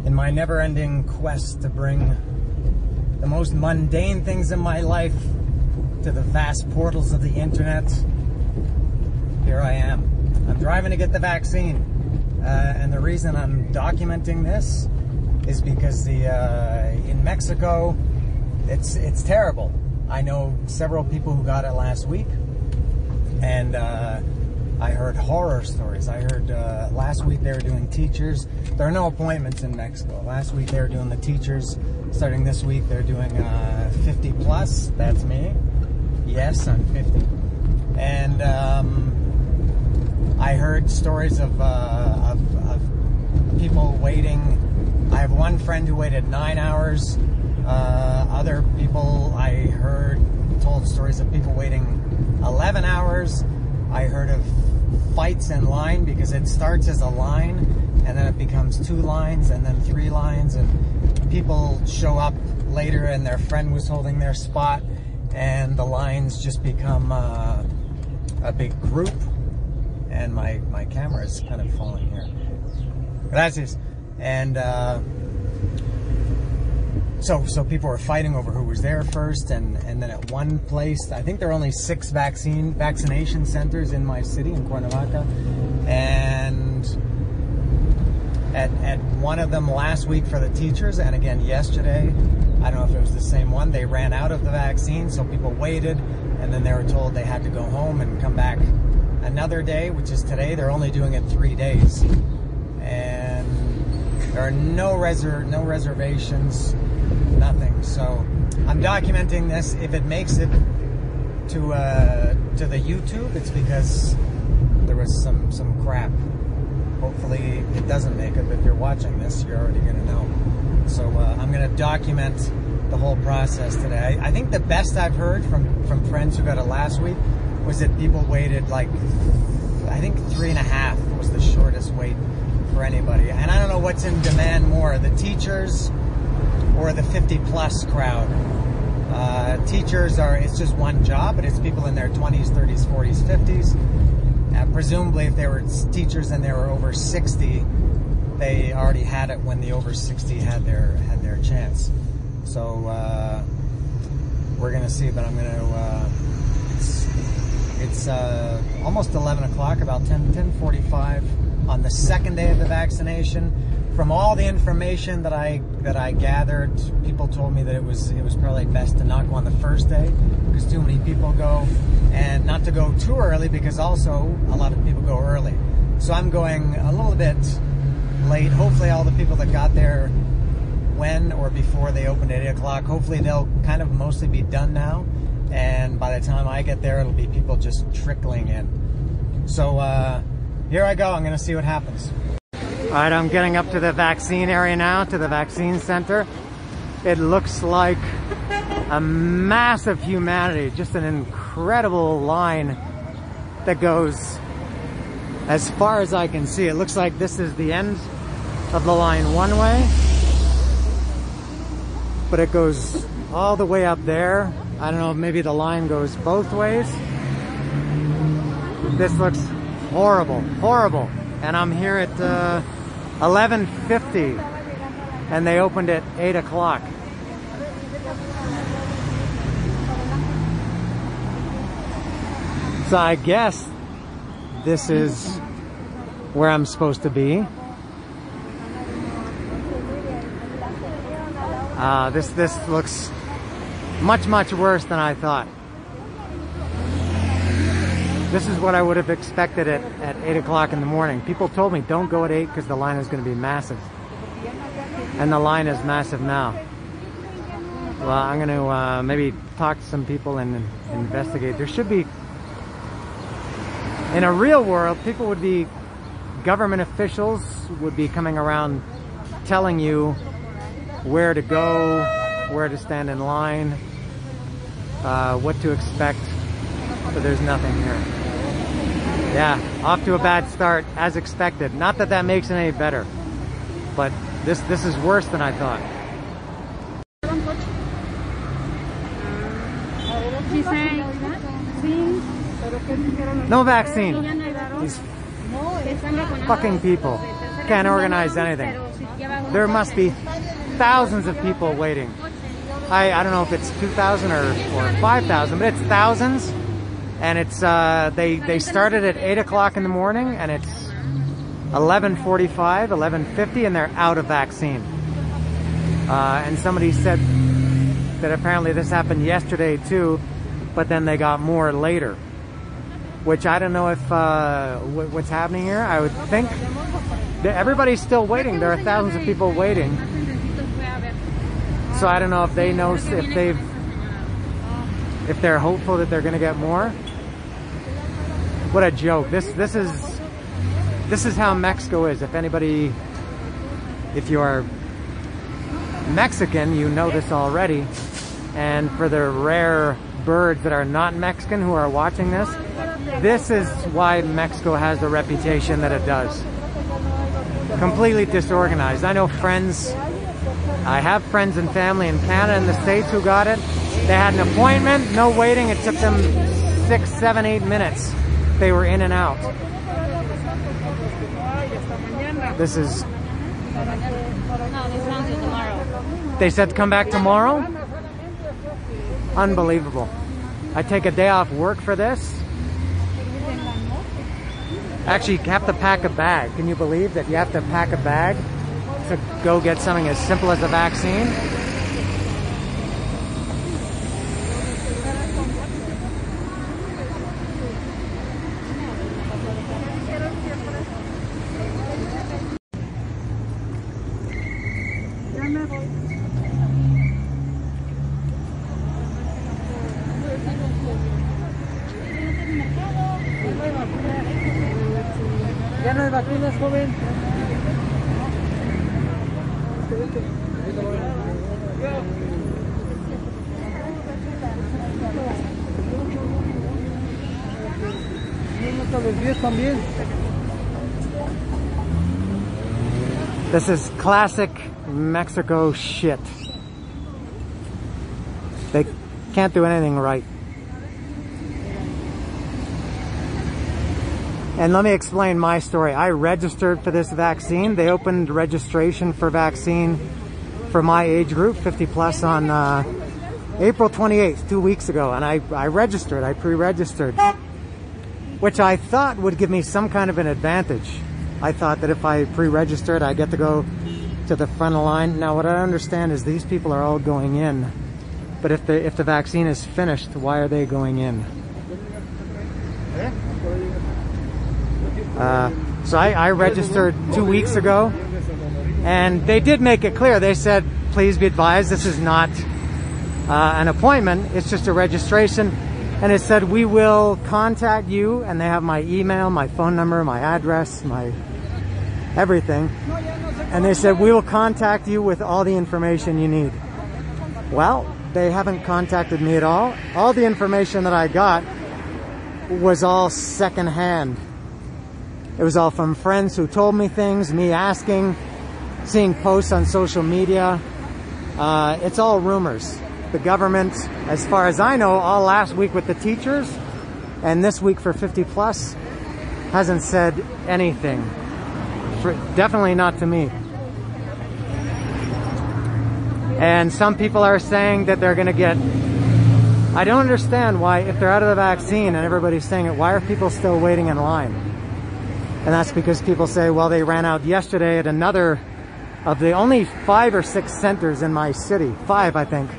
In my never-ending quest to bring the most mundane things in my life to the vast portals of the internet, here I am. I'm driving to get the vaccine. And the reason I'm documenting this is because in Mexico, it's terrible. I know several people who got it last week, and I heard horror stories. I heard last week they were doing teachers. There are no appointments in Mexico. Last week they were doing the teachers. Starting this week they're doing 50 plus. That's me. Yes, I'm 50. And I heard stories of people waiting. I have one friend who waited 9 hours. Other people I heard told stories of people waiting 11 hours. I heard of fights in line because it starts as a line and then it becomes 2 lines and then 3 lines, and people show up later and their friend was holding their spot and the lines just become a big group. And my camera is kind of falling here. Gracias. And so people were fighting over who was there first, and then at one place, I think there are only 6 vaccination centers in my city, in Cuernavaca, and at one of them last week for the teachers, and again yesterday, I don't know if it was the same one, they ran out of the vaccine, so people waited, and then they were told they had to go home and come back another day, which is today. They're only doing it 3 days, and there are no reservations. Nothing. So I'm documenting this. If it makes it to the YouTube, it's because there was some crap. Hopefully it doesn't make it. But if you're watching this, you're already gonna know. So I'm gonna document the whole process today. I think the best I've heard from friends who got it last week was that people waited like, I think 3.5 was the shortest wait for anybody. And I don't know what's in demand more, the teachers or the 50 plus crowd. Teachers it's just one job, but it's people in their 20s, 30s, 40s, 50s. Presumably if they were teachers and they were over 60, they already had it when the over 60 had their chance. So we're gonna see, but I'm gonna it's almost 11 o'clock, about 10:45 on the second day of the vaccination. From all the information that I gathered, people told me that it was probably best to not go on the first day because too many people go, and not to go too early because also a lot of people go early. So I'm going a little bit late. Hopefully all the people that got there when or before they opened at 8 o'clock, hopefully they'll kind of mostly be done now. And by the time I get there, it'll be people just trickling in. So here I go. I'm going to see what happens. All right, I'm getting up to the vaccine area now, to the vaccine center. It looks like a massive humanity, just an incredible line that goes as far as I can see. It looks like this is the end of the line one way, but it goes all the way up there. I don't know, maybe the line goes both ways. This looks horrible, horrible. And I'm here at 11:50 and they opened at 8 o'clock. So I guess this is where I'm supposed to be. This looks much worse than I thought. This is what I would have expected at 8 o'clock in the morning. People told me don't go at 8 because the line is going to be massive. And the line is massive now. Well, I'm going to maybe talk to some people and investigate. There should be, in a real world, people would be, government officials would be coming around telling you where to go, where to stand in line, what to expect, but there's nothing here. Yeah, off to a bad start, as expected. Not that that makes it any better, but this is worse than I thought. No vaccine. These fucking people. can't organize anything. There must be thousands of people waiting. I don't know if it's 2,000 or 5,000, but it's thousands. And it's they started at 8 o'clock in the morning, and it's 11:45, 11:50, and they're out of vaccine. And somebody said that apparently this happened yesterday too, but then they got more later. Which I don't know if what's happening here. I would think that everybody's still waiting. There are thousands of people waiting. So I don't know if they know if they're hopeful that they're going to get more. What a joke! This is how Mexico is. If you are Mexican, you know this already. And for the rare birds that are not Mexican who are watching this, this is why Mexico has the reputation that it does. Completely disorganized. I know I have friends and family in Canada and the States who got it. They had an appointment, no waiting. It took them 6, 7, 8 minutes. They were in and out. This is... They said to come back tomorrow? Unbelievable. I take a day off work for this. Actually, you have to pack a bag. Can you believe that you have to pack a bag to go get something as simple as a vaccine? Ya no hay vacunas, joven. This is classic Mexico shit. They can't do anything right. And let me explain my story. I registered for this vaccine. They opened registration for vaccine for my age group, 50 plus, on April 28th, 2 weeks ago. And I registered, I pre-registered, which I thought would give me some kind of an advantage. I thought that if I pre-registered, I get to go to the front of the line. Now, what I understand is these people are all going in. But if the vaccine is finished, why are they going in? So I registered 2 weeks ago, and they did make it clear. They said, please be advised, this is not an appointment, it's just a registration. And it said, we will contact you, and they have my email, my phone number, my address, my everything. And they said, we will contact you with all the information you need. Well, they haven't contacted me at all. All the information that I got was all secondhand. It was all from friends who told me things, me asking, seeing posts on social media. It's all rumors. The government, as far as I know, all last week with the teachers and this week for 50 plus, hasn't said anything. Definitely not to me. And some people are saying that they're going to get... I don't understand why, if they're out of the vaccine and everybody's saying it, why are people still waiting in line? And that's because people say, well, they ran out yesterday at another of the only 5 or 6 centers in my city. 5, I think.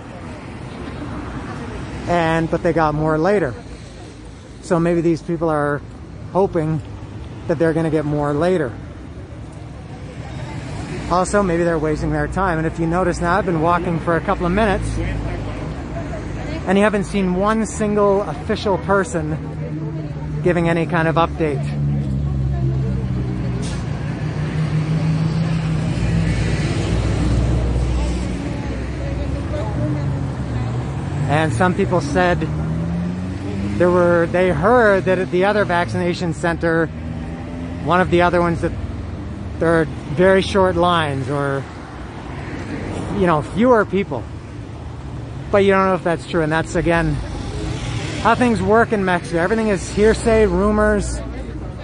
But they got more later. So maybe these people are hoping that they're going to get more later. Also, maybe they're wasting their time. And if you notice now, I've been walking for a couple of minutes, and you haven't seen one single official person giving any kind of update. And some people said they heard that at the other vaccination center, one of the other ones, that there are very short lines, or, you know, fewer people. But you don't know if that's true. And that's, again, how things work in Mexico. Everything is hearsay, rumors,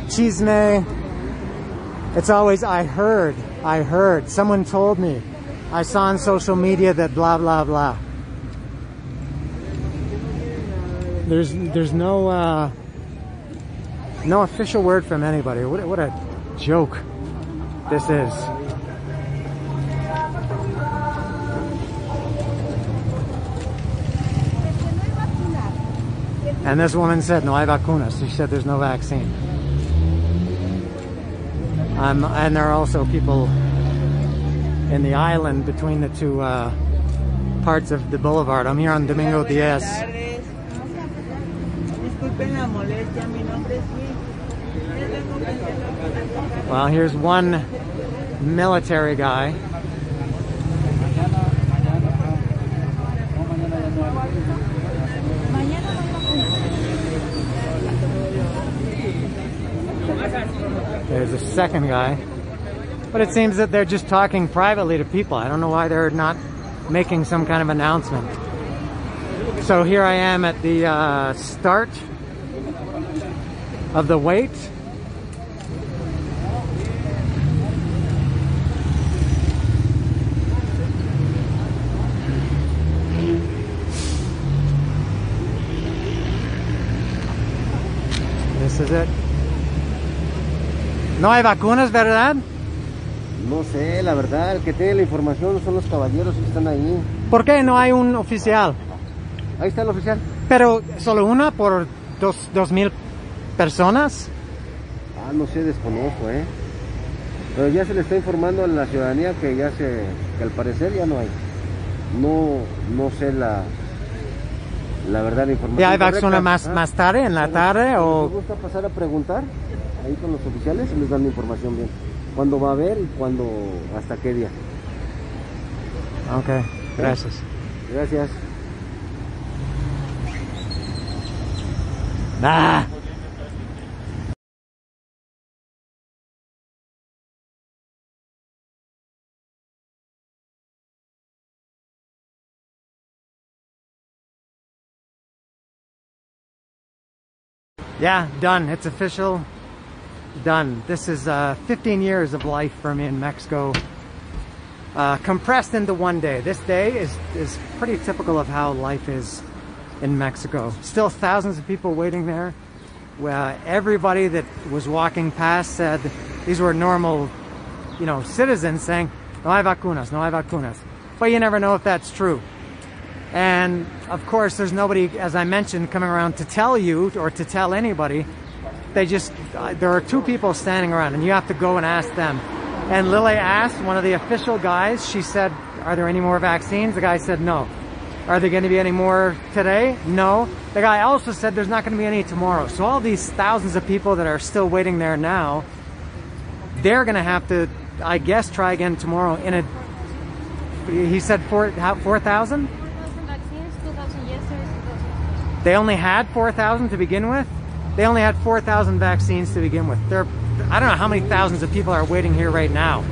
chisme. It's always, I heard, someone told me, I saw on social media that blah, blah, blah. There's no official word from anybody. What a joke this is. And this woman said, no hay vacunas. She said there's no vaccine. And there are also people in the island between the two parts of the boulevard. I'm here on Domingo Diaz. Well, here's one military guy. There's a second guy. But it seems that they're just talking privately to people. I don't know why they're not making some kind of announcement. So here I am at the start of the wait. This is it. No hay vacunas, ¿verdad? No sé, la verdad, el que tiene la información son los caballeros que están ahí. ¿Por qué no hay un oficial? Ahí está el oficial. Pero solo una por 2,000 personas. Ah, no sé, desconozco, Pero ya se le está informando a la ciudadanía que al parecer ya no hay. No sé la verdad, la información. ¿Ya hay vacuna más tarde, en la tarde o...? ¿Me gusta pasar a preguntar ahí con los oficiales y les dan la información bien? ¿Cuándo va a haber y hasta qué día? Ok, gracias. Gracias. Ah. Yeah, done. It's official. Done. This is 15 years of life for me in Mexico, compressed into one day. This day is pretty typical of how life is in Mexico. Still thousands of people waiting there. Everybody that was walking past said these were normal, citizens saying, no hay vacunas, no hay vacunas. But you never know if that's true. And of course, there's nobody, as I mentioned, coming around to tell you or to tell anybody. There are two people standing around and you have to go and ask them. And Lily asked one of the official guys, she said, are there any more vaccines? The guy said no. Are there going to be any more today? No. The guy also said there's not going to be any tomorrow. So all these thousands of people that are still waiting there now, they're going to have to, I guess, try again tomorrow. He said 4,000? 4,000 vaccines, 2,000 yesterday, 2,000. They only had 4,000 to begin with? They only had 4,000 vaccines to begin with. I don't know how many thousands of people are waiting here right now.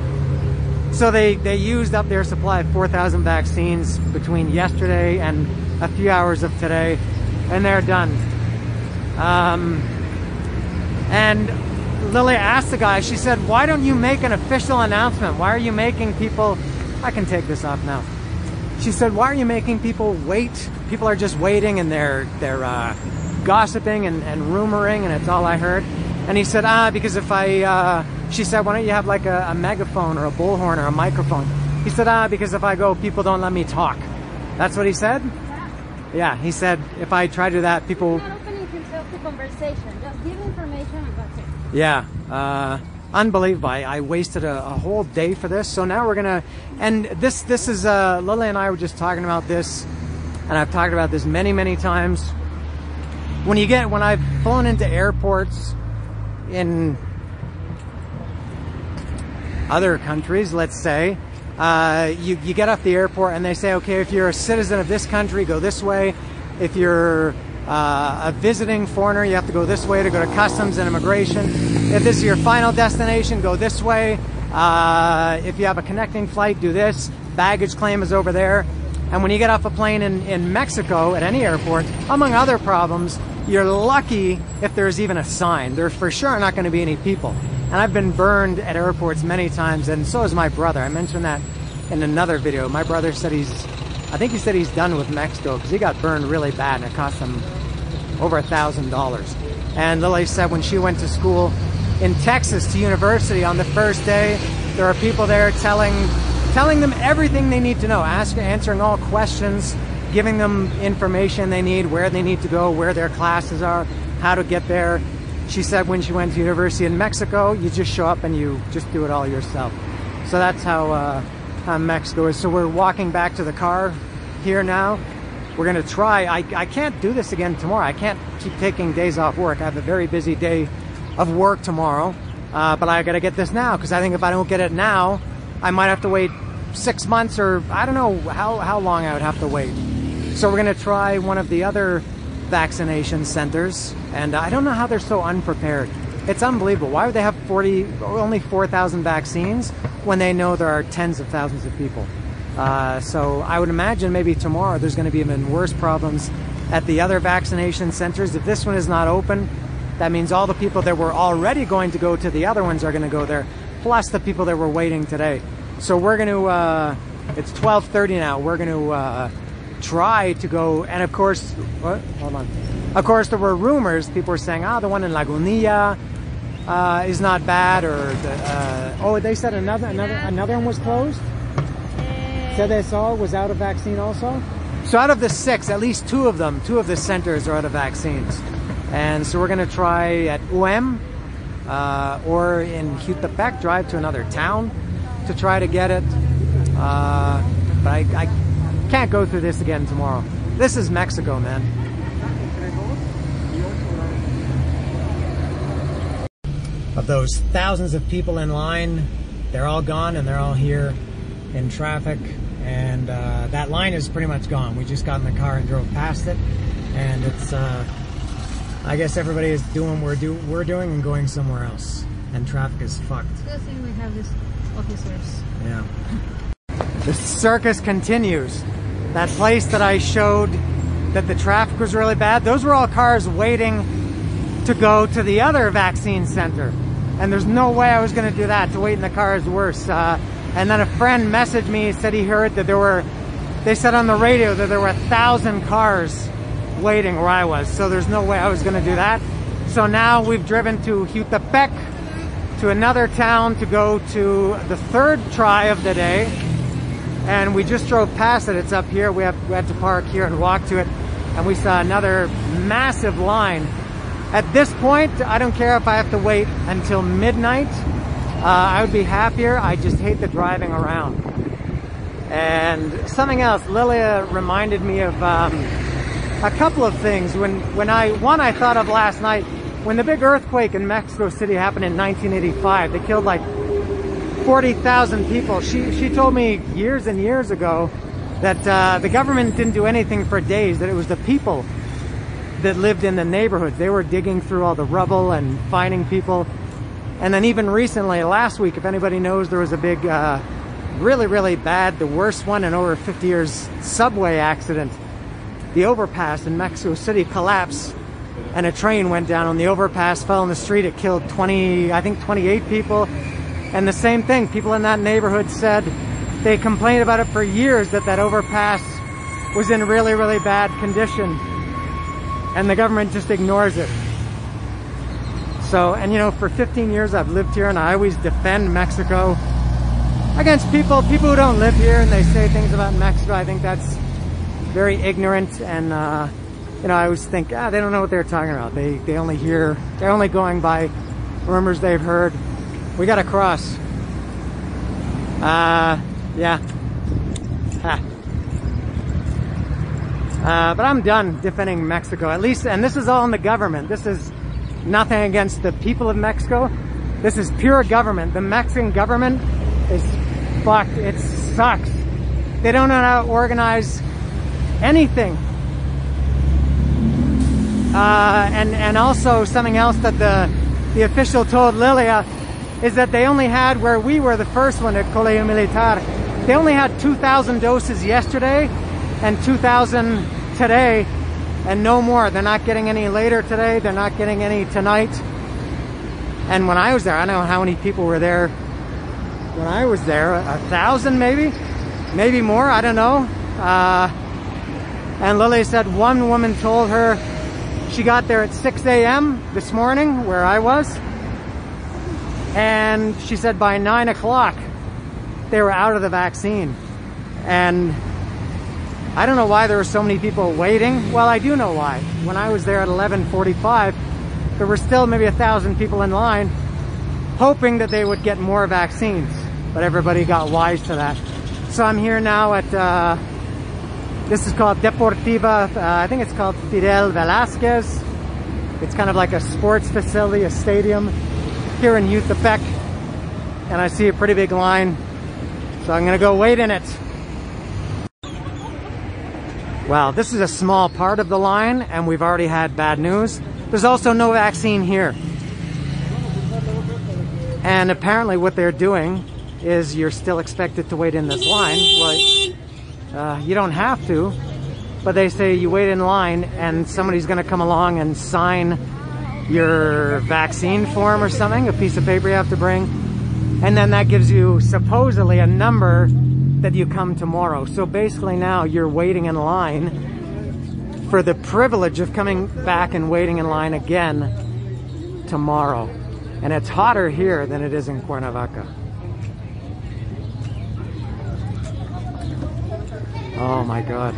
So they used up their supply of 4,000 vaccines between yesterday and a few hours of today, and they're done. And Lily asked the guy, she said, why don't you make an official announcement? Why are you making people, I can take this off now. She said, why are you making people wait? People are just waiting and they're gossiping and rumoring, and it's all I heard. And he said, because if she said, why don't you have like a megaphone or a bullhorn or a microphone? He said, because if I go, people don't let me talk. That's what he said? Yeah, he said, if I try to do that, people... He's not opening himself to conversation, just give information and that's it. Yeah, unbelievable. I wasted a whole day for this. So now we're gonna, and this is, Lily and I were just talking about this, and I've talked about this many times. When I've flown into airports in other countries, let's say, you get off the airport and they say, okay, if you're a citizen of this country, go this way. If you're a visiting foreigner, you have to go this way to go to customs and immigration. If this is your final destination, go this way. If you have a connecting flight, do this. Baggage claim is over there. And when you get off a plane in Mexico at any airport, among other problems, you're lucky if there's even a sign. There's for sure not going to be any people. And I've been burned at airports many times, and so has my brother. I mentioned that in another video. My brother said I think he said he's done with Mexico because he got burned really bad and it cost him over $1,000. And Lily said when she went to school in Texas to university on the first day, there are people there telling them everything they need to know, answering all questions, giving them information they need, where they need to go, where their classes are, how to get there. She said when she went to university in Mexico, you just show up and you just do it all yourself. So that's how Mexico is. So we're walking back to the car here now. We're gonna try. I can't do this again tomorrow. I can't keep taking days off work. I have a very busy day of work tomorrow, but I gotta get this now because I think if I don't get it now, I might have to wait 6 months, or I don't know how long I would have to wait. So we're gonna try one of the other vaccination centers, and I don't know how they're so unprepared. It's unbelievable. Why would they have only 4,000 vaccines when they know there are tens of thousands of people? So I would imagine maybe tomorrow there's going to be even worse problems at the other vaccination centers. If this one is not open, that means all the people that were already going to go to the other ones are going to go there, plus the people that were waiting today. So we're going to, it's 12:30 now, we're going to try to go, and of course, hold on. Of course, there were rumors, people were saying, the one in Lagunilla is not bad, or they said another one was closed? Cedesol was out of vaccine also? So out of the 6, at least 2 of the centers are out of vaccines. And so we're going to try at UM or in Jutepec, drive to another town to try to get it. But I can't go through this again tomorrow. This is Mexico, man. Of those thousands of people in line, they're all gone and they're all here in traffic. And that line is pretty much gone. We just got in the car and drove past it, and it's I guess everybody is doing what we're doing and going somewhere else, and traffic is fucked. Good thing we have these officers. Yeah. The circus continues. That place that I showed that the traffic was really bad, those were all cars waiting to go to the other vaccine center, and there's no way I was going to do that. To wait in the car is worse. And then a friend messaged me, said he heard that they said on the radio that there were 1,000 cars waiting where I was. So there's no way I was gonna do that. So now we've driven to Jutepec, to another town to go to the 3rd try of the day. And we just drove past it, it's up here. We had to park here and walk to it. And we saw another massive line. At this point, I don't care if I have to wait until midnight. I would be happier. I just hate the driving around. And something else, Lilia reminded me of a couple of things. One I thought of last night, when the big earthquake in Mexico City happened in 1985, they killed like 40,000 people. She told me years and years ago that the government didn't do anything for days, that it was the people that lived in the neighborhoods. They were digging through all the rubble and finding people. And then even recently, last week, if anybody knows, there was a big, really, really bad, the worst one in over 50 years, subway accident. The overpass in Mexico City collapsed and a train went down on the overpass, fell in the street. It killed 28 people. And the same thing, people in that neighborhood said they complained about it for years, that overpass was in really, really bad condition. And the government just ignores it. So, and you know, for 15 years I've lived here and I always defend Mexico against people who don't live here, and they say things about Mexico. I think that's very ignorant, and you know, I always think, they don't know what they're talking about. They're only going by rumors they've heard. We gotta cross. Yeah. But I'm done defending Mexico, at least, and this is all in the government. This is nothing against the people of Mexico. This is pure government. The Mexican government is fucked. It sucks. They don't know how to organize anything. And also something else that the official told Lilia is that they only had, where we were the first one at Colegio Militar, they only had 2,000 doses yesterday and 2,000 today, and no more. They're not getting any later today. They're not getting any tonight. And when I was there, I don't know how many people were there when I was there, 1,000 maybe? Maybe more, I don't know. And Lily said one woman told her she got there at 6 a.m. this morning, where I was. And she said by 9 o'clock, they were out of the vaccine. And I don't know why there were so many people waiting. Well, I do know why. When I was there at 11:45, there were still maybe 1,000 people in line hoping that they would get more vaccines. But everybody got wise to that. So I'm here now at, this is called Deportiva, I think it's called Fidel Velázquez. It's kind of like a sports facility, a stadium here in Jutepec. And I see a pretty big line. So I'm gonna go wait in it. Wow, this is a small part of the line and we've already had bad news. There's also no vaccine here. And apparently what they're doing is you're still expected to wait in this line. Well, you don't have to, but they say you wait in line and somebody's gonna come along and sign your vaccine form or something, a piece of paper you have to bring. And then that gives you supposedly a number that you come tomorrow. So basically now you're waiting in line for the privilege of coming back and waiting in line again tomorrow. And it's hotter here than it is in Cuernavaca. Oh my God.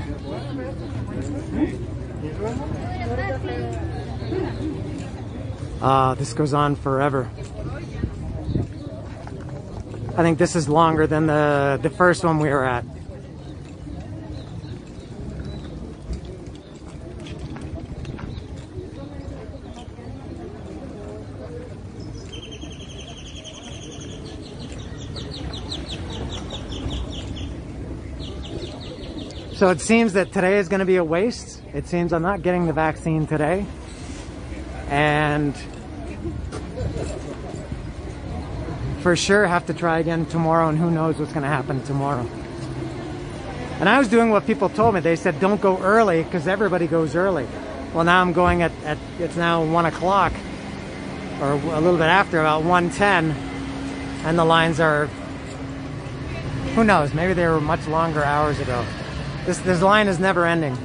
This goes on forever. I think this is longer than the first one we were at. So it seems that today is going to be a waste. It seems I'm not getting the vaccine today. And for sure have to try again tomorrow, and who knows what's going to happen tomorrow. And I was doing what people told me. They said don't go early because everybody goes early. Well, now I'm going at it's now 1 o'clock or a little bit after, about 1:10, and the lines are, who knows, maybe they were much longer hours ago. This line is never ending.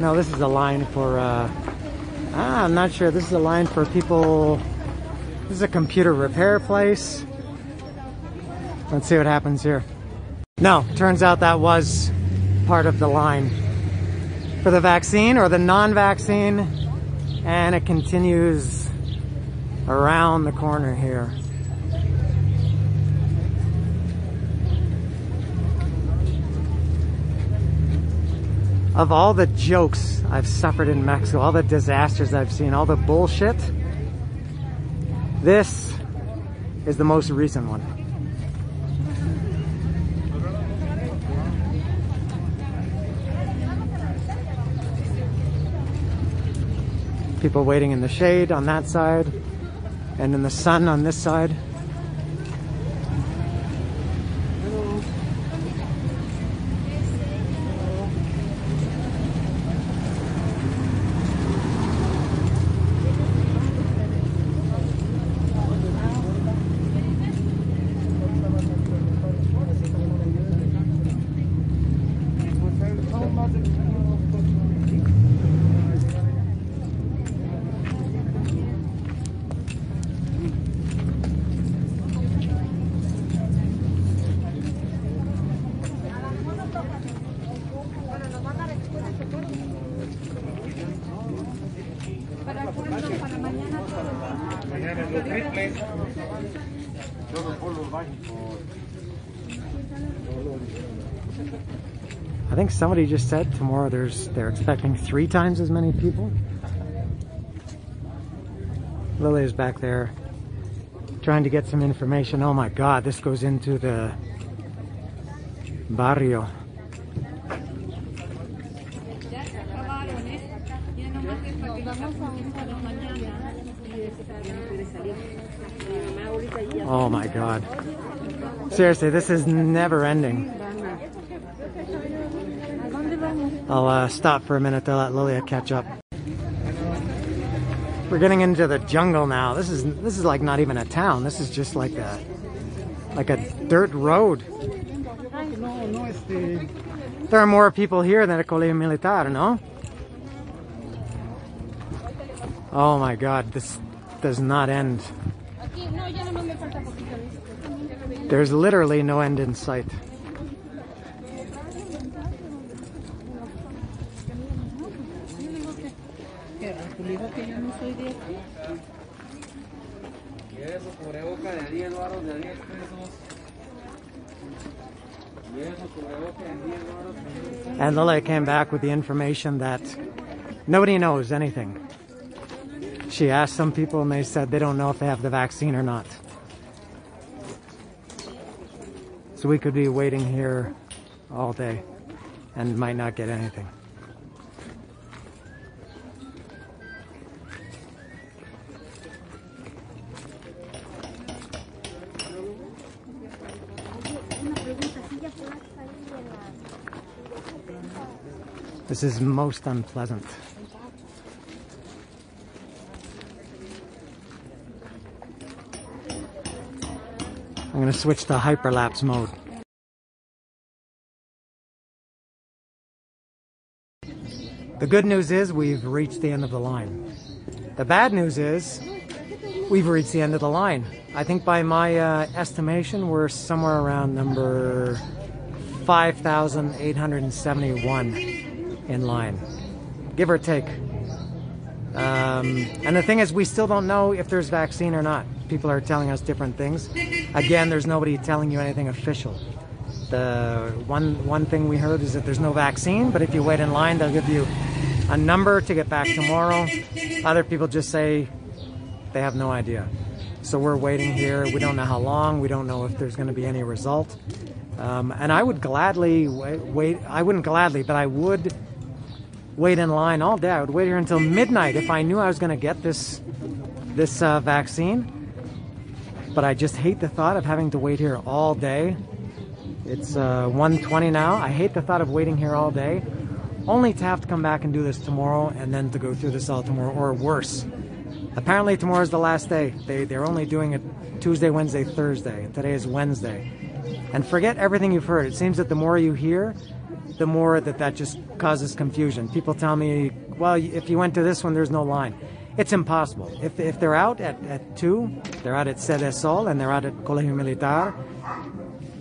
No, this is a line for, I'm not sure. This is a line for people, this is a computer repair place. Let's see what happens here. No, turns out that was part of the line for the vaccine or the non-vaccine, and it continues around the corner here. Of all the jokes I've suffered in Mexico, all the disasters I've seen, all the bullshit, this is the most recent one. People waiting in the shade on that side and in the sun on this side. I think somebody just said tomorrow they're expecting 3 times as many people. Lily is back there trying to get some information. Oh my God, this goes into the barrio. Oh my God. Seriously, this is never ending. I'll stop for a minute to let Lilia catch up. We're getting into the jungle now. This is like not even a town. This is just like a dirt road. There are more people here than at Colegio Militar, no? Oh my God, this does not end. There's literally no end in sight. And Lily came back with the information that nobody knows anything. She asked some people and they said they don't know if they have the vaccine or not. So we could be waiting here all day and might not get anything. This is most unpleasant. I'm going to switch to hyperlapse mode. The good news is we've reached the end of the line. The bad news is we've reached the end of the line. I think by my estimation we're somewhere around number 5,871 in line, give or take. And the thing is, we still don't know if there's vaccine or not. People are telling us different things. Again, there's nobody telling you anything official. The one thing we heard is that there's no vaccine, but if you wait in line, they'll give you a number to get back tomorrow. Other people just say they have no idea. So we're waiting here. We don't know how long. We don't know if there's going to be any result. And I would gladly wait. I wouldn't gladly, but I would wait in line all day. I would wait here until midnight if I knew I was going to get this vaccine. But I just hate the thought of having to wait here all day. It's 1:20 now. I hate the thought of waiting here all day, only to have to come back and do this tomorrow and then to go through this all tomorrow, or worse. Apparently tomorrow's the last day. They're only doing it Tuesday, Wednesday, Thursday. Today is Wednesday. And forget everything you've heard. It seems that the more you hear, the more that just causes confusion. People tell me, well, if you went to this one, there's no line. It's impossible. If they're out at 2, they're out at Sede Sol, and they're out at Colegio Militar,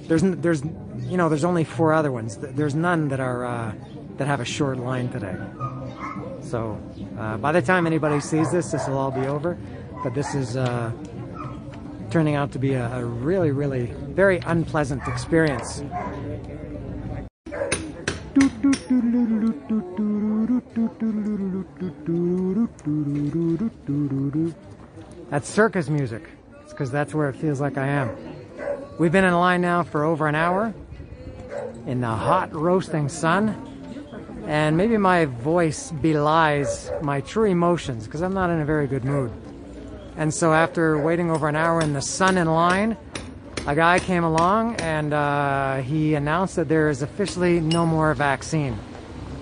there's only 4 other ones. There's none that are that have a short line today. So by the time anybody sees this will all be over. But this is turning out to be a really, really very unpleasant experience. That's circus music. It's because that's where it feels like I am. We've been in line now for over an hour in the hot roasting sun, and maybe my voice belies my true emotions because I'm not in a very good mood. And so after waiting over an hour in the sun in line, a guy came along and he announced that there is officially no more vaccine.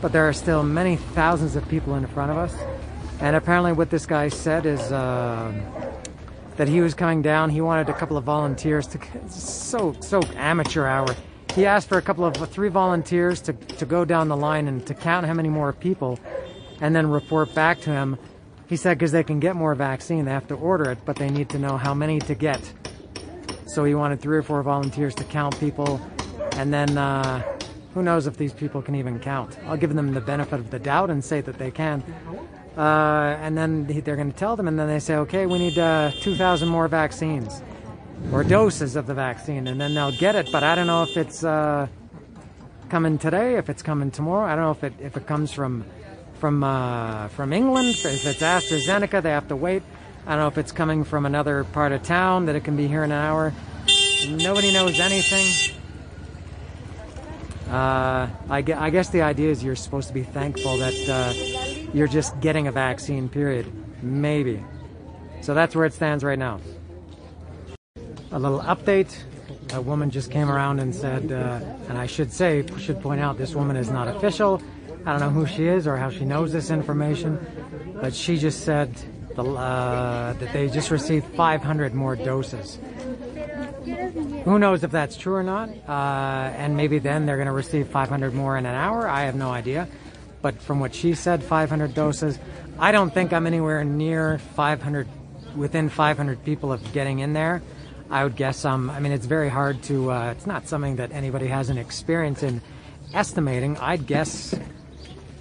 But there are still many thousands of people in front of us. And apparently what this guy said is that he was coming down. He wanted a couple of volunteers to, so amateur hour. He asked for 3 volunteers to go down the line and to count how many more people and then report back to him. He said because they can get more vaccine, they have to order it, but they need to know how many to get. So he wanted 3 or 4 volunteers to count people, and then who knows if these people can even count. I'll give them the benefit of the doubt and say that they can. And then they're going to tell them, and then they say, okay, we need 2,000 more vaccines or doses of the vaccine, and then they'll get it. But I don't know if it's coming today, if it's coming tomorrow. I don't know if it comes from England. If it's AstraZeneca, they have to wait. I don't know if it's coming from another part of town, that it can be here in an hour. Nobody knows anything. I guess the idea is you're supposed to be thankful that you're just getting a vaccine, period. Maybe. So that's where it stands right now. A little update. A woman just came around and said, and I should point out, this woman is not official. I don't know who she is or how she knows this information, but she just said that they just received 500 more doses. Who knows if that's true or not, and maybe then they're going to receive 500 more in an hour. I have no idea, but from what she said, 500 doses. I don't think I'm anywhere near 500, within 500 people of getting in there. I would guess I mean, it's very hard to, it's not something that anybody has an experience in estimating. I'd guess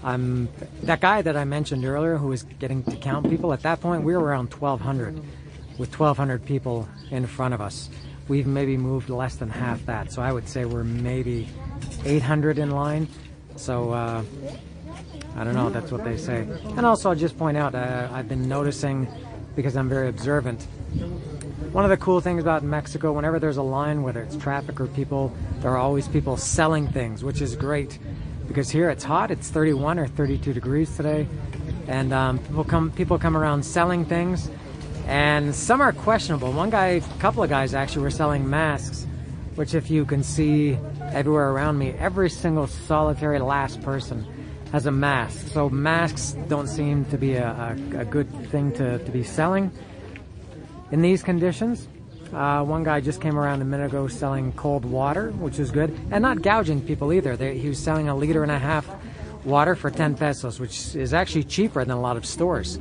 that guy that I mentioned earlier who was getting to count people, at that point we were around 1,200, with 1,200 people in front of us. We've maybe moved less than half that, so I would say we're maybe 800 in line. So I don't know, that's what they say. And also I'll just point out, I've been noticing, because I'm very observant, one of the cool things about Mexico, whenever there's a line, whether it's traffic or people, there are always people selling things, which is great. Because here it's hot, it's 31 or 32 degrees today, and people come around selling things, and some are questionable. A couple of guys actually were selling masks, which, if you can see everywhere around me, every single solitary last person has a mask. So masks don't seem to be a good thing to be selling in these conditions. One guy just came around a minute ago selling cold water, which is good, and not gouging people either. He was selling 1.5 liters water for 10 pesos, which is actually cheaper than a lot of stores.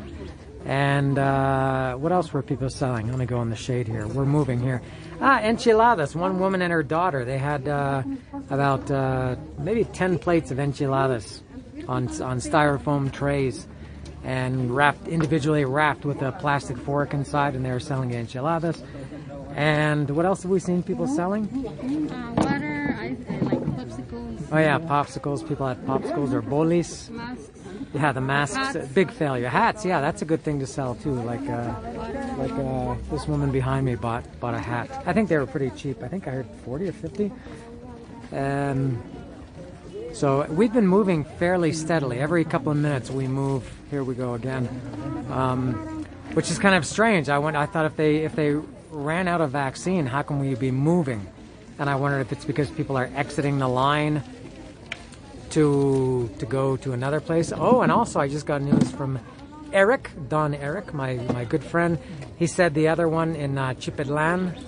And what else were people selling? Let me go in the shade here. We're moving here. Enchiladas. One woman and her daughter, they had about maybe 10 plates of enchiladas on styrofoam trays, and individually wrapped with a plastic fork inside, and they were selling enchiladas. And what else have we seen people selling? Water, like popsicles. Oh yeah, popsicles. People had popsicles or bolis. Masks. Yeah, the masks. Hats. Big failure. Hats, yeah, that's a good thing to sell too. Like this woman behind me bought a hat. I think they were pretty cheap. I think I heard 40 or 50. So we've been moving fairly steadily. Every couple of minutes we move. Here we go again, which is kind of strange. I thought if they ran out of vaccine, how can we be moving? And I wondered if it's because people are exiting the line to go to another place. Oh, and also I just got news from Don Eric, my good friend. He said the other one in Chipetlan,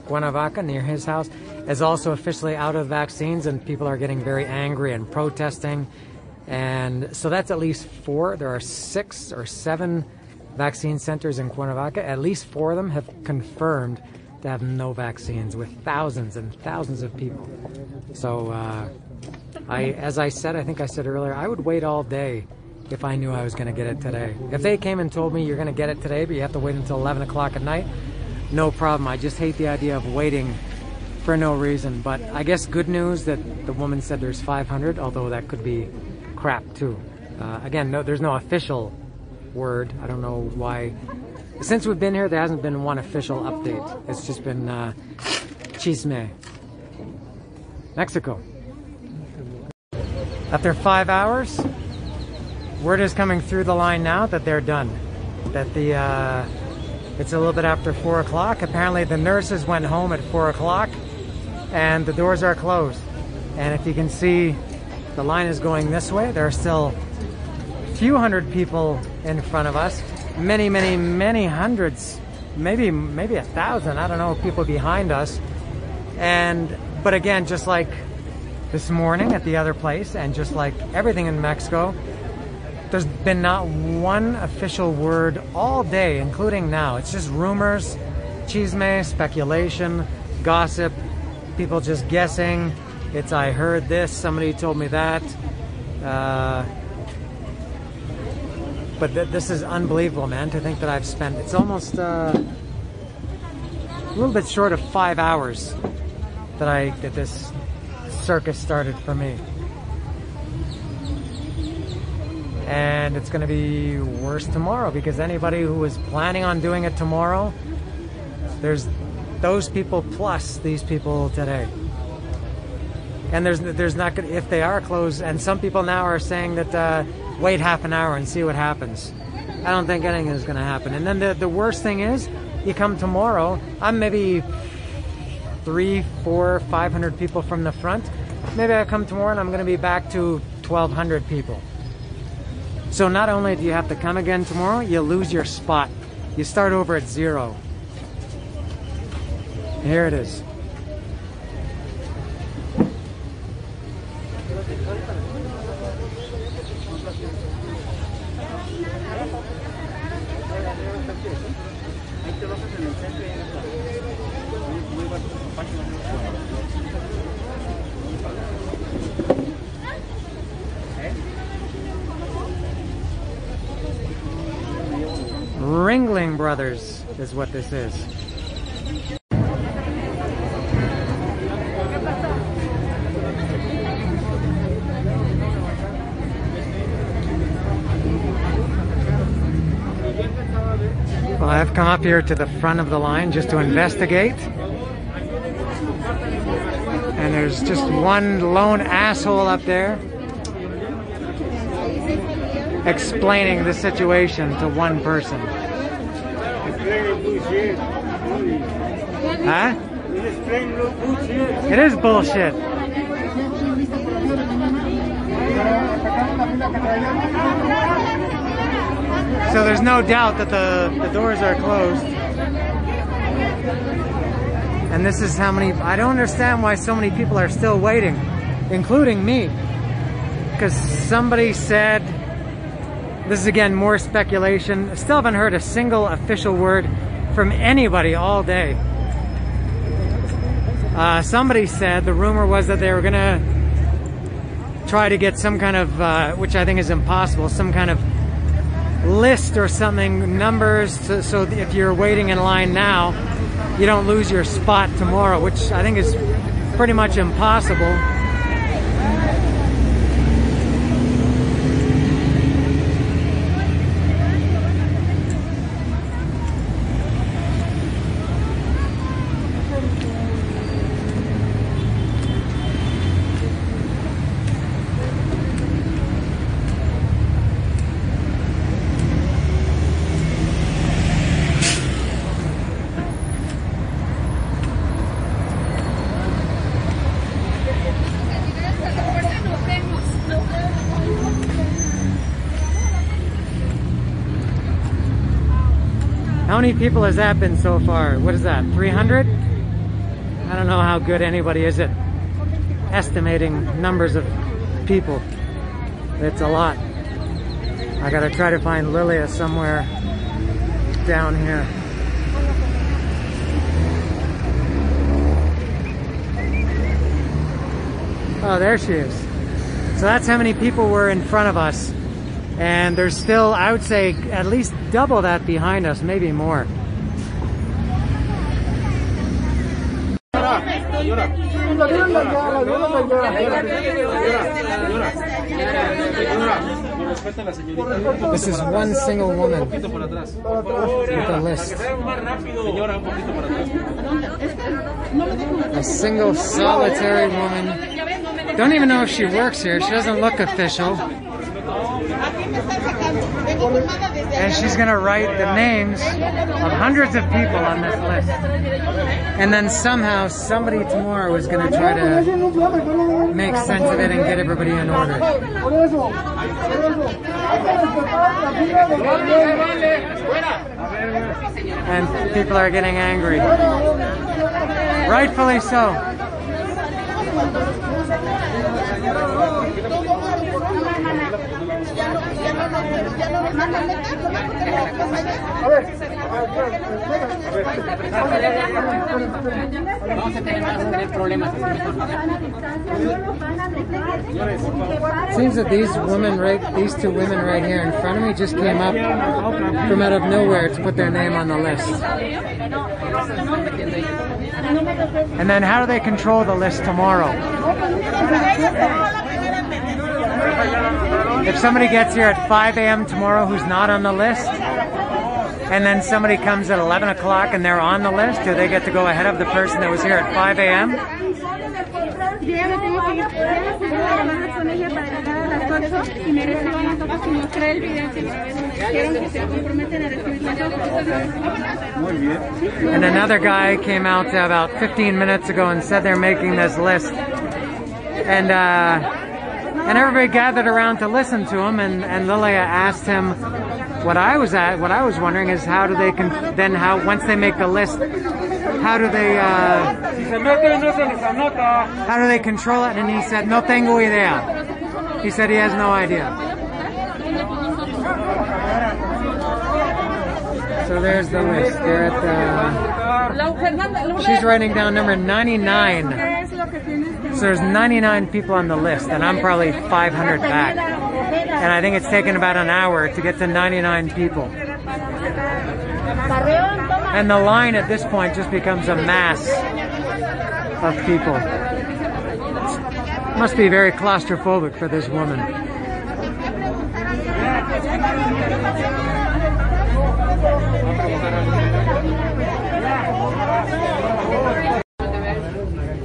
Cuernavaca, near his house, is also officially out of vaccines, and people are getting very angry and protesting. And so that's at least 4. There are 6 or 7 vaccine centers in Cuernavaca. At least 4 of them have confirmed to have no vaccines, with thousands and thousands of people. So as I think I said earlier, I would wait all day if I knew I was going to get it today. If they came and told me you're going to get it today, but you have to wait until 11 o'clock at night, no problem. I just hate the idea of waiting for no reason. But I guess good news that the woman said there's 500, although that could be crap too. Again, there's no official word. I don't know why. Since we've been here, there hasn't been one official update. It's just been chisme. Mexico. After 5 hours, word is coming through the line now that they're done. That it's a little bit after 4 o'clock. Apparently the nurses went home at 4 o'clock and the doors are closed. And if you can see, the line is going this way. There are still a few hundred people in front of us. Many, many, many hundreds, maybe 1,000, I don't know, people behind us. But again, just like this morning at the other place, and just like everything in Mexico, there's been not one official word all day, including now. It's just rumors, chisme, speculation, gossip, people just guessing. It's I heard this, somebody told me that. But this is unbelievable, man, to think that I've spent, it's almost a little bit short of 5 hours that this circus started for me. And And it's going to be worse tomorrow because anybody who was planning on doing it tomorrow, there's those people plus these people today. And there's not going to, if they are closed, and some people now are saying that wait half an hour and see what happens. I don't think anything is going to happen. And then the worst thing is, you come tomorrow, I'm maybe 300, 400, 500 people from the front. Maybe I come tomorrow and I'm going to be back to 1,200 people. So not only do you have to come again tomorrow, you lose your spot. You start over at 0. Here it is. Ringling Brothers is what this is. Well, I've come up here to the front of the line just to investigate. And there's just one lone asshole up there explaining the situation to one person. Huh? It is bullshit. So there's no doubt that the doors are closed. And this is how many, I don't understand why so many people are still waiting, including me. Because somebody said, this is again more speculation, I still haven't heard a single official word from anybody all day. Somebody said, the rumor was that they were gonna try to get some kind of, which I think is impossible, some kind of list or something, numbers, so if you're waiting in line now, you don't lose your spot tomorrow, which I think is pretty much impossible. How many people has that been so far? What is that, 300? I don't know how good anybody is at estimating numbers of people. It's a lot. I gotta try to find Lilia somewhere down here. Oh, there she is. So that's how many people were in front of us. And there's still, I would say, at least double that behind us, maybe more. This is one single woman with a list. A single solitary woman. Don't even know if she works here. She doesn't look official. And she's going to write the names of hundreds of people on this list. And then somehow somebody tomorrow is going to try to make sense of it and get everybody in order. And people are getting angry. Rightfully so. Seems that these two women right here in front of me just came up from out of nowhere to put their name on the list. And then how do they control the list tomorrow? If somebody gets here at 5 a.m. tomorrow who's not on the list, and then somebody comes at 11 o'clock and they're on the list, do they get to go ahead of the person that was here at 5 a.m.? And another guy came out about 15 minutes ago and said they're making this list. And everybody gathered around to listen to him, and Lilia asked him what I was wondering is how do they once they make the list, how do they control it? And he said no tengo idea. He said he has no idea. So there's the list. They're at she's writing down number 99. So there's 99 people on the list, and I'm probably 500 back. And I think it's taken about an hour to get to 99 people. And the line at this point just becomes a mass of people. It must be very claustrophobic for this woman.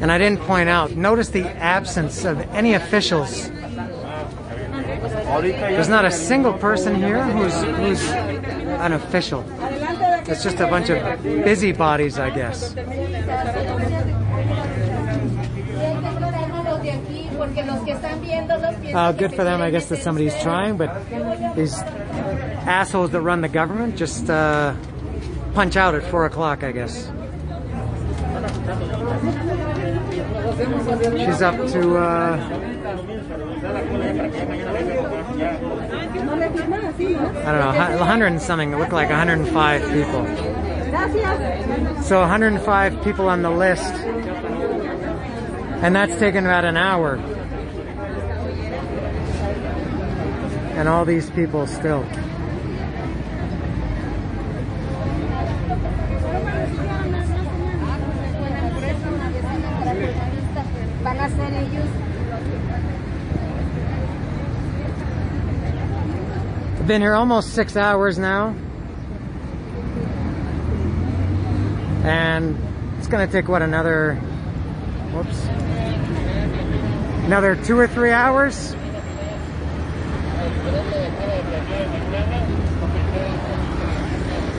And I didn't point out, notice the absence of any officials. There's not a single person here who's an official. It's just a bunch of busybodies, I guess. Good for them, I guess, that somebody's trying, but these assholes that run the government just punch out at 4 o'clock, I guess. She's up to I don't know, 100 and something. It looked like 105 people. So 105 people on the list, and that's taken about an hour. And all these people still. I've been here almost 6 hours now, and it's gonna take what, another 2 or 3 hours.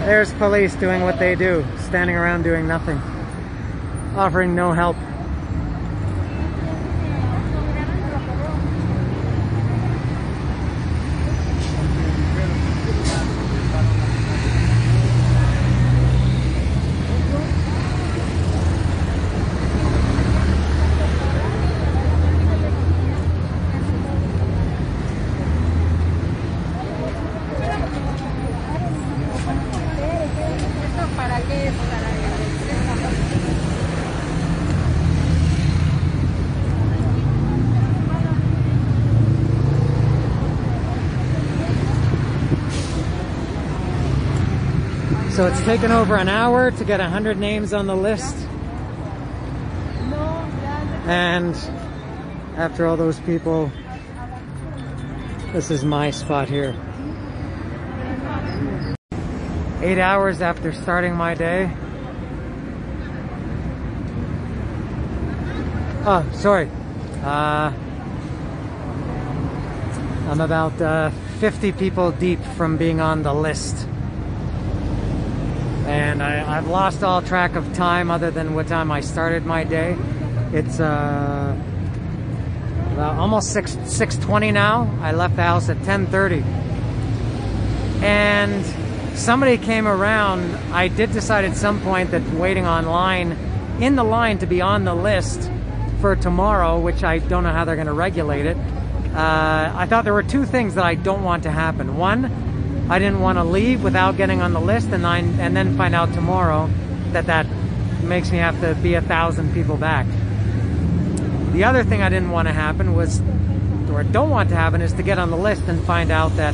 There's police doing what they do, standing around doing nothing, offering no help. So it's taken over an hour to get 100 names on the list. And after all those people, this is my spot here. 8 hours after starting my day. Oh, sorry. I'm about 50 people deep from being on the list. And I've lost all track of time other than what time I started my day. It's about almost 6:20 now. I left the house at 10:30. And somebody came around. I did decide at some point that waiting in the line to be on the list for tomorrow, which I don't know how they're going to regulate it. I thought there were two things that I don't want to happen. One, I didn't want to leave without getting on the list and then find out tomorrow that makes me have to be 1,000 people back. The other thing I didn't want to happen was, or don't want to happen, is to get on the list and find out that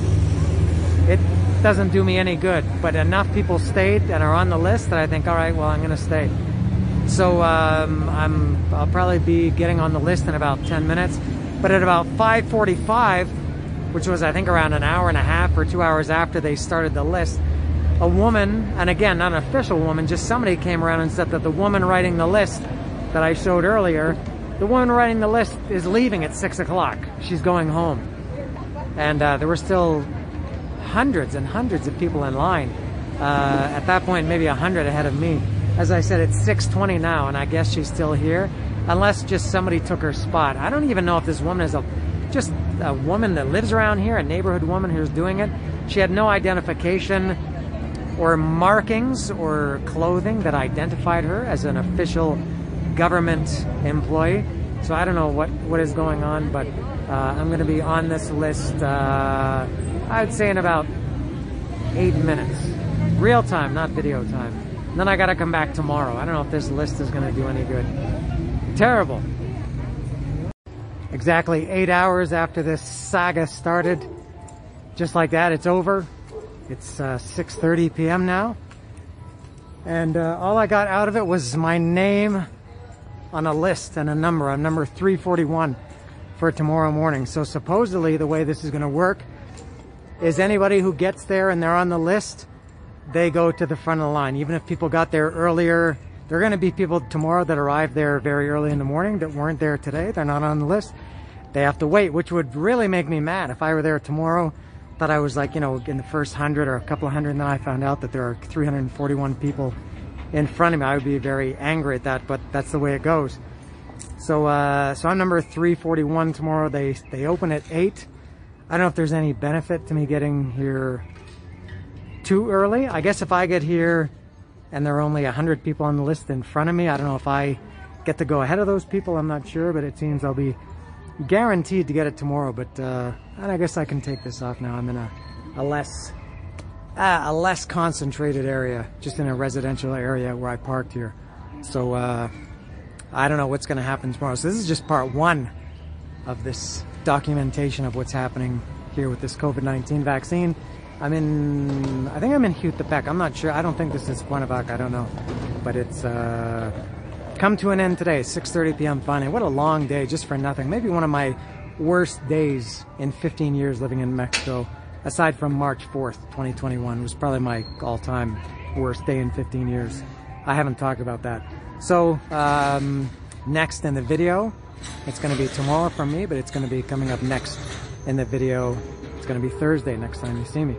it doesn't do me any good. But enough people stayed and are on the list that I think, all right, well, I'm going to stay. So I'll probably be getting on the list in about 10 minutes. But at about 5:45, which was I think around an hour and a half or 2 hours after they started the list, a woman, and again, not an official woman, just somebody came around and said that the woman writing the list that I showed earlier, the woman writing the list is leaving at 6 o'clock. She's going home. And there were still hundreds and hundreds of people in line. At that point, maybe 100 ahead of me. As I said, it's 6:20 now, and I guess she's still here. Unless just somebody took her spot. I don't even know if this woman is just a woman that lives around here, a neighborhood woman who's doing it. She had no identification or markings or clothing that identified her as an official government employee. So I don't know what is going on, but I'm going to be on this list, I'd say in about 8 minutes. Real time, not video time. And then I got to come back tomorrow. I don't know if this list is going to do any good. Terrible. Exactly 8 hours after this saga started, just like that, it's over. It's 6:30 p.m. now, and all I got out of it was my name on a list and a number. I'm number 341 for tomorrow morning. So supposedly the way this is going to work is anybody who gets there and they're on the list, they go to the front of the line. Even if people got there earlier, there are going to be people tomorrow that arrived there very early in the morning that weren't there today. They're not on the list. They have to wait, which would really make me mad if I were there tomorrow. Thought I was like, you know, in the first 100 or a couple of hundred, and then I found out that there are 341 people in front of me. I would be very angry at that, but that's the way it goes. So I'm number 341 tomorrow. They open at 8. I don't know if there's any benefit to me getting here too early. I guess if I get here and there are only 100 people on the list in front of me, I don't know if I get to go ahead of those people. I'm not sure, but it seems I'll be guaranteed to get it tomorrow. But and I guess I can take this off now. I'm in a less concentrated area, just in a residential area where I parked here. So I don't know what's going to happen tomorrow. So this is just part one of this documentation of what's happening here with this COVID-19 vaccine. I think I'm in Cuernavaca. I'm not sure. I don't think this is Cuernavaca. I don't know. But it's come to an end today, 6:30 p.m. finally. What a long day just for nothing. Maybe one of my worst days in 15 years living in Mexico, aside from March 4th, 2021, was probably my all-time worst day in 15 years. I haven't talked about that. So next in the video, it's going to be tomorrow from me, but it's going to be coming up next in the video. It's going to be Thursday next time you see me.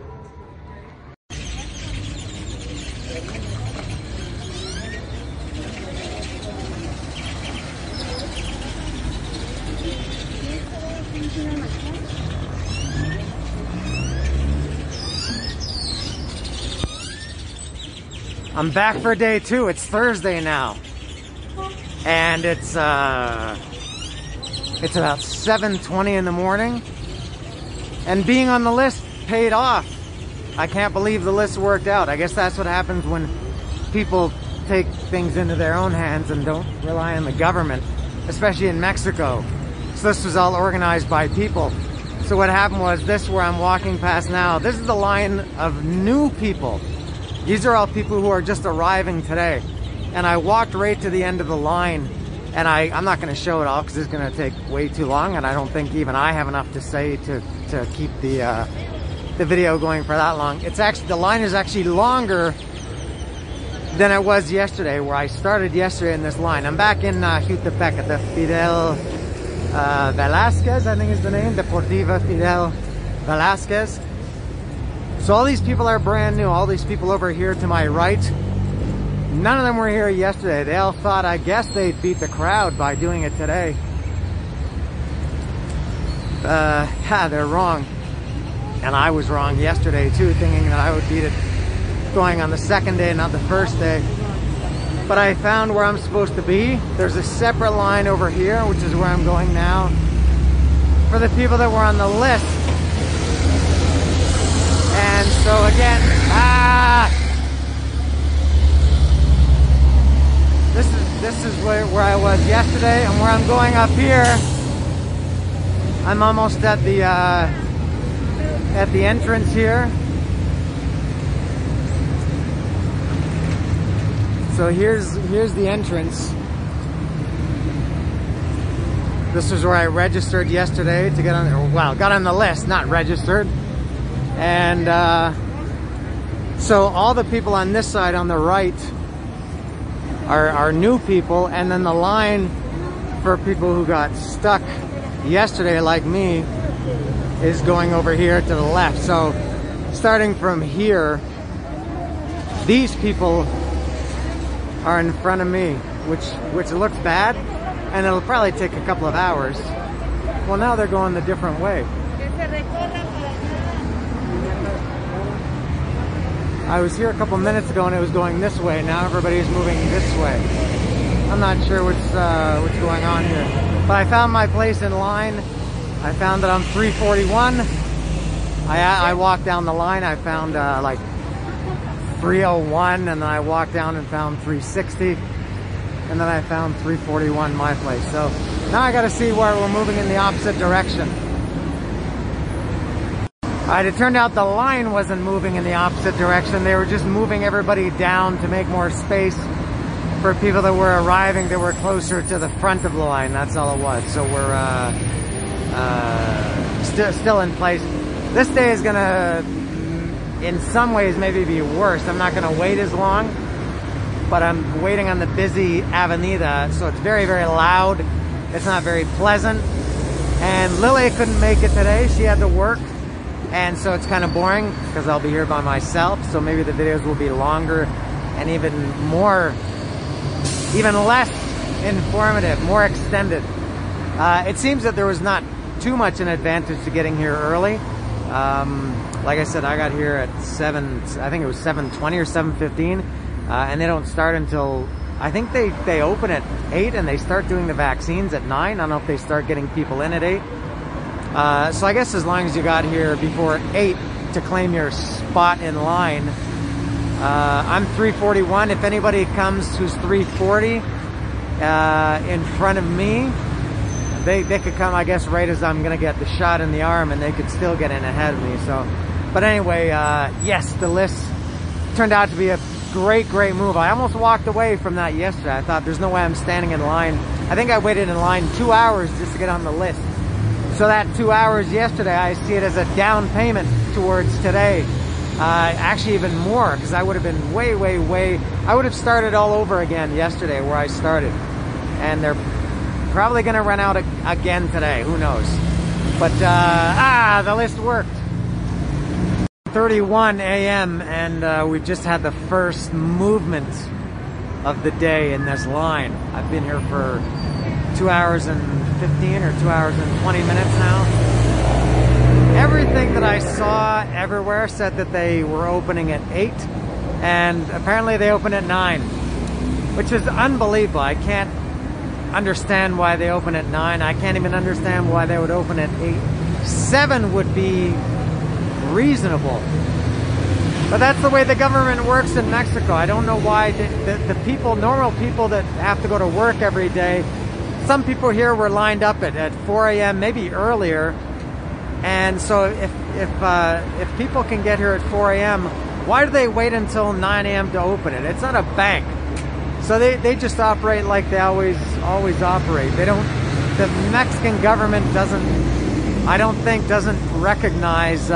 I'm back for day 2. It's Thursday now, and it's about 7:20 in the morning, and being on the list paid off. I can't believe the list worked out. I guess that's what happens when people take things into their own hands and don't rely on the government, especially in Mexico. So this was all organized by people. So what happened was this, where I'm walking past now, this is the line of new people. These are all people who are just arriving today. And I walked right to the end of the line, and I'm not going to show it all because it's going to take way too long, and I don't think even I have enough to say to keep the video going for that long. It's actually, the line is actually longer than it was yesterday, where I started yesterday in this line. I'm back in Cuernavaca, the Fidel Velasquez, I think is the name, Deportiva Fidel Velasquez. So all these people are brand new. All these people over here to my right, none of them were here yesterday. They all thought, I guess, they'd beat the crowd by doing it today. They're wrong. And I was wrong yesterday too, thinking that I would beat it going on the second day, not the first day. But I found where I'm supposed to be. There's a separate line over here, which is where I'm going now, for the people that were on the list. And so again, this is where I was yesterday, and where I'm going up here, I'm almost at the entrance here. So here's the entrance. This was where I registered yesterday to get on, well, got on the list, not registered. And so all the people on this side on the right are new people, and then the line for people who got stuck yesterday like me is going over here to the left. So starting from here, these people are in front of me, which looks bad, and it'll probably take a couple of hours. Well, now they're going the different way. I was here a couple minutes ago and it was going this way. Now everybody's moving this way. I'm not sure what's going on here. But I found my place in line. I found that I'm 341. I walked down the line. I found like 301, and then I walked down and found 360. And then I found 341, my place. So now I gotta see where we're moving in the opposite direction. It turned out the line wasn't moving in the opposite direction. They were just moving everybody down to make more space for people that were arriving that were closer to the front of the line. That's all it was. So we're still in place. This day is gonna, in some ways, maybe be worse. I'm not gonna wait as long, but I'm waiting on the busy avenida, so it's very, very loud. It's not very pleasant. And Lily couldn't make it today. She had to work. And so it's kind of boring because I'll be here by myself. So maybe the videos will be longer and even less informative, more extended. It seems that there was not too much an advantage to getting here early. Like I said, I got here at 7:20 or 7:15. And they don't start until, I think they open at 8 and they start doing the vaccines at 9. I don't know if they start getting people in at 8. So I guess as long as you got here before 8 to claim your spot in line. I'm 341. If anybody comes who's 340 in front of me, they could come, I guess, right as I'm gonna get the shot in the arm, and they could still get in ahead of me. So, but anyway, yes, the list turned out to be a great move. I almost walked away from that yesterday. I thought there's no way I'm standing in line. I think I waited in line 2 hours just to get on the list. So that 2 hours yesterday, I see it as a down payment towards today. Actually even more, because I would have been way, I would have started all over again yesterday where I started. And they're probably gonna run out again today, who knows. But, the list worked. 31 a.m. and we just had the first movement of the day in this line. I've been here for 2 hours and 15 or 2 hours and 20 minutes now. Everything that I saw everywhere said that they were opening at 8, and apparently they open at 9, which is unbelievable. I can't understand why they open at 9. I can't even understand why they would open at 8. 7 would be reasonable. But that's the way the government works in Mexico. I don't know why the people, normal people that have to go to work every day, some people here were lined up at 4 a.m., maybe earlier. And so if people can get here at 4 a.m., why do they wait until 9 a.m. to open it? It's not a bank. So they just operate like they always operate. They don't, the Mexican government doesn't recognize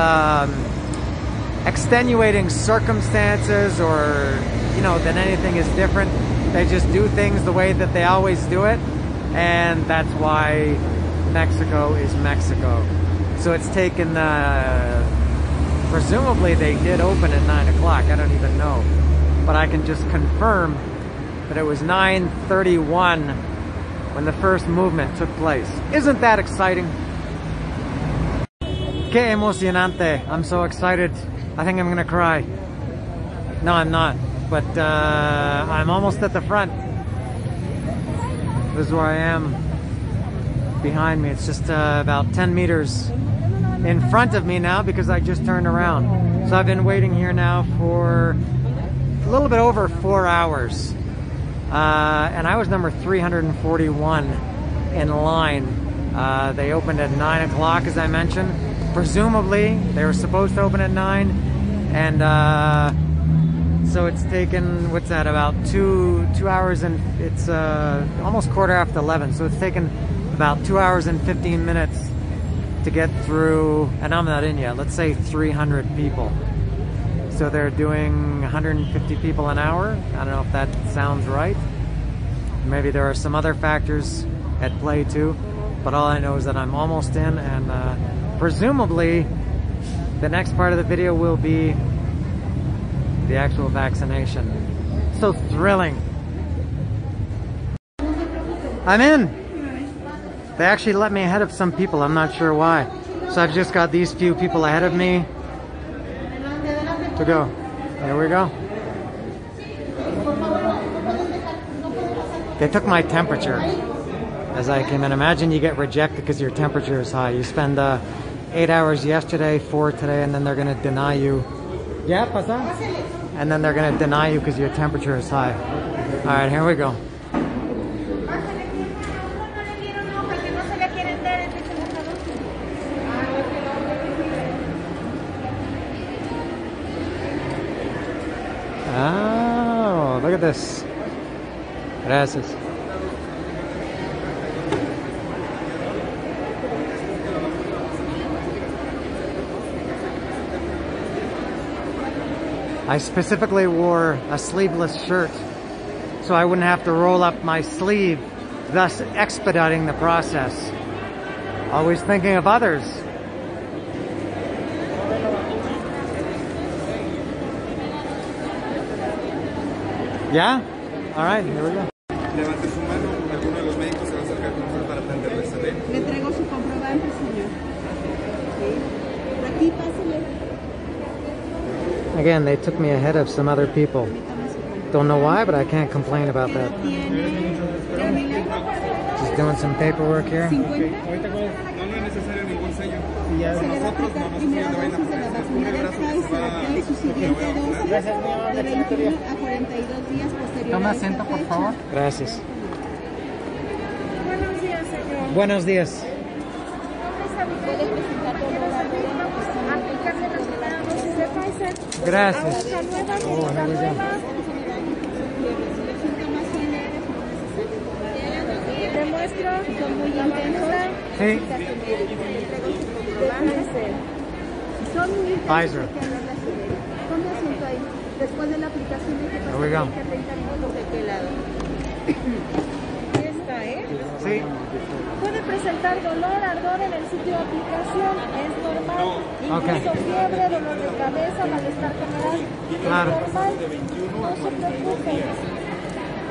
extenuating circumstances, or, you know, that anything is different. They just do things the way that they always do it. And that's why Mexico is Mexico. So it's taken, presumably they did open at 9 o'clock. I don't even know. But I can just confirm that it was 9:31 when the first movement took place. Isn't that exciting? Que emocionante. I'm so excited. I think I'm gonna cry. No, I'm not. But I'm almost at the front. This is where I am. Behind me. It's just about 10 meters in front of me now because I just turned around. So I've been waiting here now for a little bit over 4 hours. And I was number 341 in line. They opened at 9 o'clock, as I mentioned. Presumably, they were supposed to open at 9. And so it's taken, what's that, about 2 hours, and it's almost 11:15. So it's taken about 2 hours and 15 minutes to get through, and I'm not in yet, let's say 300 people. So they're doing 150 people an hour. I don't know if that sounds right. Maybe there are some other factors at play too, but all I know is that I'm almost in, and presumably the next part of the video will be the actual vaccination. So thrilling. I'm in. They actually let me ahead of some people, I'm not sure why. So I've just got these few people ahead of me to go. Here we go. They took my temperature as I came in. Imagine you get rejected because your temperature is high. You spend 8 hours yesterday, 4 today, and then they're going to deny you. Yeah, pasa? And then they're going to deny you because your temperature is high. All right, here we go. Oh, look at this. Gracias. I specifically wore a sleeveless shirt so I wouldn't have to roll up my sleeve, thus expediting the process. Always thinking of others. Yeah? All right, here we go. Levante su mano, alguno de los médicos se va a acercar con usted para atenderle, ¿sale? Le traigo su comprobante, señor. Aquí, pásale. Again, they took me ahead of some other people. Don't know why, but I can't complain about that. Just doing some paperwork here. No, no es necesario ningún sello. Se le va a aplicar primera dosis de la vacuna de Pfizer y su siguiente dosis de 21 a 42 días posterior. Toma a esta asiento, por fecha. favor. Gracias. Buenos días, señor. Buenos días. Puede presentar dolor a Aplicarle la primera dosis de Pfizer. Gracias. Aguja nueva, Oh, medida here we go. nueva. Demuestro que son muy intensa. Sí. Son muy Pfizer. Tome asiento ahí. Después de la aplicación hay que Here we pasar go. 30 minutos de aquel lado. Ahí está, ¿eh? Sí. Puede presentar dolor, ardor en el sitio de aplicación. Es normal. Incluso Ok. fiebre, dolor de cabeza, malestar general. Claro. Es normal. No se preocupe.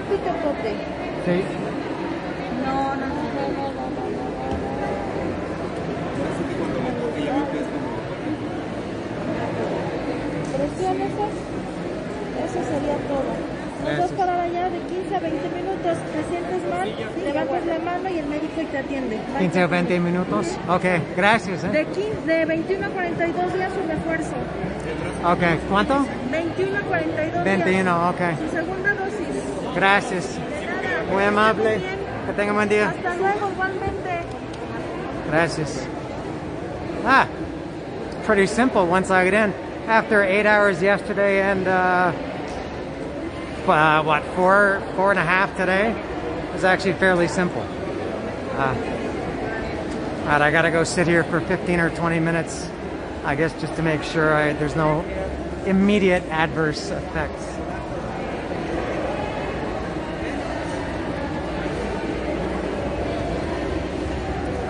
Pique pote. Sí. No. Presiónese. Eso sería todo. Nos vas a parar allá de 15 a 20 minutos. ¿Te sientes mal? Levantas la mano y el médico te atiende. 15 o 20 minutos. Ok, gracias. De 21 a 42 días su refuerzo. Ok, ¿cuánto? 21 a 42 días. 21, ok. Su segunda dosis. Gracias. De nada. Muy amable. Muy bien. Que tenga buen día. Hasta luego, igualmente. Gracias. Ah, pretty simple once I get in. After 8 hours yesterday and what, four and a half today, it was actually fairly simple. All right, I gotta go sit here for 15 or 20 minutes, I guess, just to make sure there's no immediate adverse effects.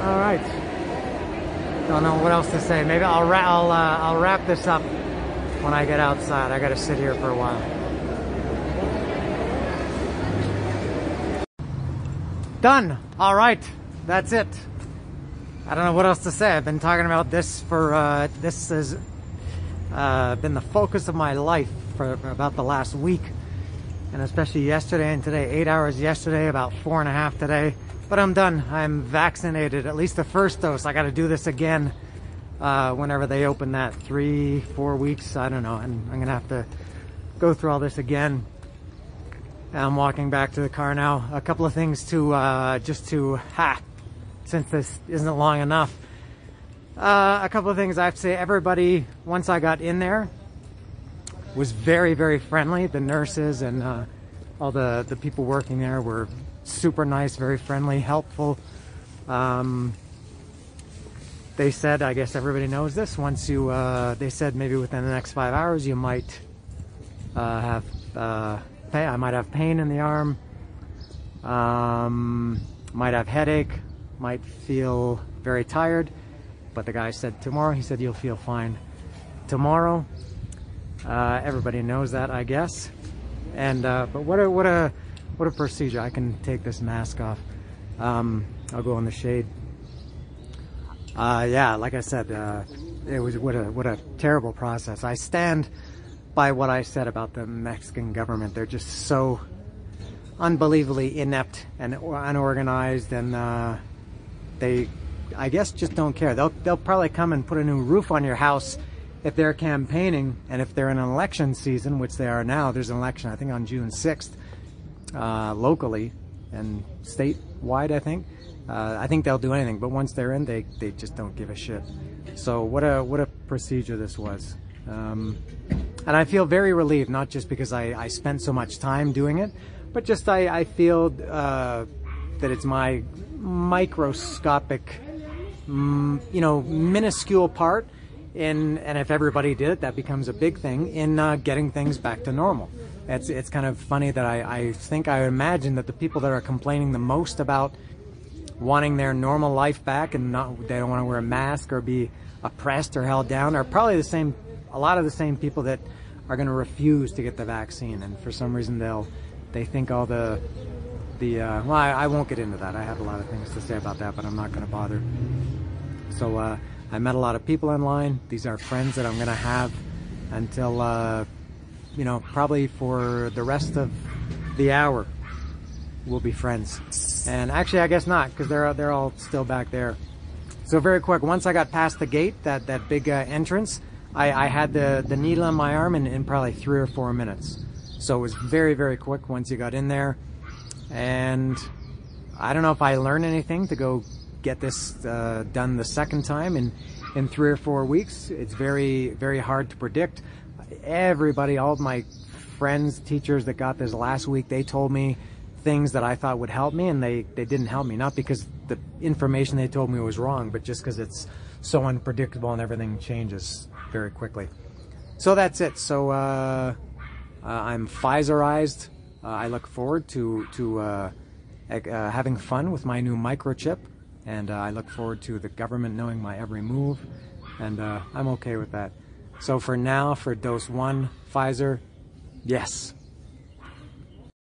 All right. Don't know what else to say. Maybe I'll wrap this up when I get outside. I gotta sit here for a while. Done. All right. That's it. I don't know what else to say. I've been talking about this for this has been the focus of my life for about the last week, and especially yesterday and today. 8 hours yesterday, about 4.5 today. But I'm done. I'm vaccinated, at least the first dose. I got to do this again whenever they open that 3-4 weeks. I don't know. And I'm going to have to go through all this again. I'm walking back to the car now. A couple of things to since this isn't long enough. A couple of things I have to say. Everybody, once I got in there, was very, very friendly. The nurses and all the people working there were super nice, very friendly, helpful. They said, I guess everybody knows this, once you, they said maybe within the next 5 hours you might have pain. I might have pain in the arm, might have headache, might feel very tired, but the guy said tomorrow, he said you'll feel fine tomorrow. Everybody knows that, I guess. And but what a procedure. I can take this mask off. I'll go in the shade. Yeah, like I said, it was what a terrible process. I stand by what I said about the Mexican government. They're just so unbelievably inept and unorganized, and they, I guess, just don't care. They'll probably come and put a new roof on your house if they're campaigning, and if they're in an election season, which they are now. There's an election, I think, on June 6th, locally and statewide, I think. I think they'll do anything, but once they're in, they just don't give a shit. So what a procedure this was. And I feel very relieved, not just because I spent so much time doing it, but just I feel that it's my microscopic, minuscule part in, and if everybody did it, that becomes a big thing in getting things back to normal. It's kind of funny that I think I imagine that the people that are complaining the most about wanting their normal life back and they don't want to wear a mask or be oppressed or held down are probably a lot of the same people that are going to refuse to get the vaccine, and for some reason they think all well, I won't get into that. I have a lot of things to say about that, but I'm not going to bother. So I met a lot of people online. These are friends that I'm going to have until probably for the rest of the hour we'll be friends. And actually, I guess not, because they're all still back there. So very quick, once I got past the gate, that big entrance, I had the needle on my arm in probably 3 or 4 minutes. So it was very, very quick once you got in there. And I don't know if I learned anything to go get this done the second time in 3 or 4 weeks. It's very, very hard to predict. Everybody, all of my friends, teachers that got this last week, they told me things that I thought would help me, and they didn't help me. Not because the information they told me was wrong, but just because it's so unpredictable and everything changes very quickly. So that's it. So I'm Pfizerized. I look forward to having fun with my new microchip, and I look forward to the government knowing my every move, and I'm okay with that. So for now, for dose 1, Pfizer, yes.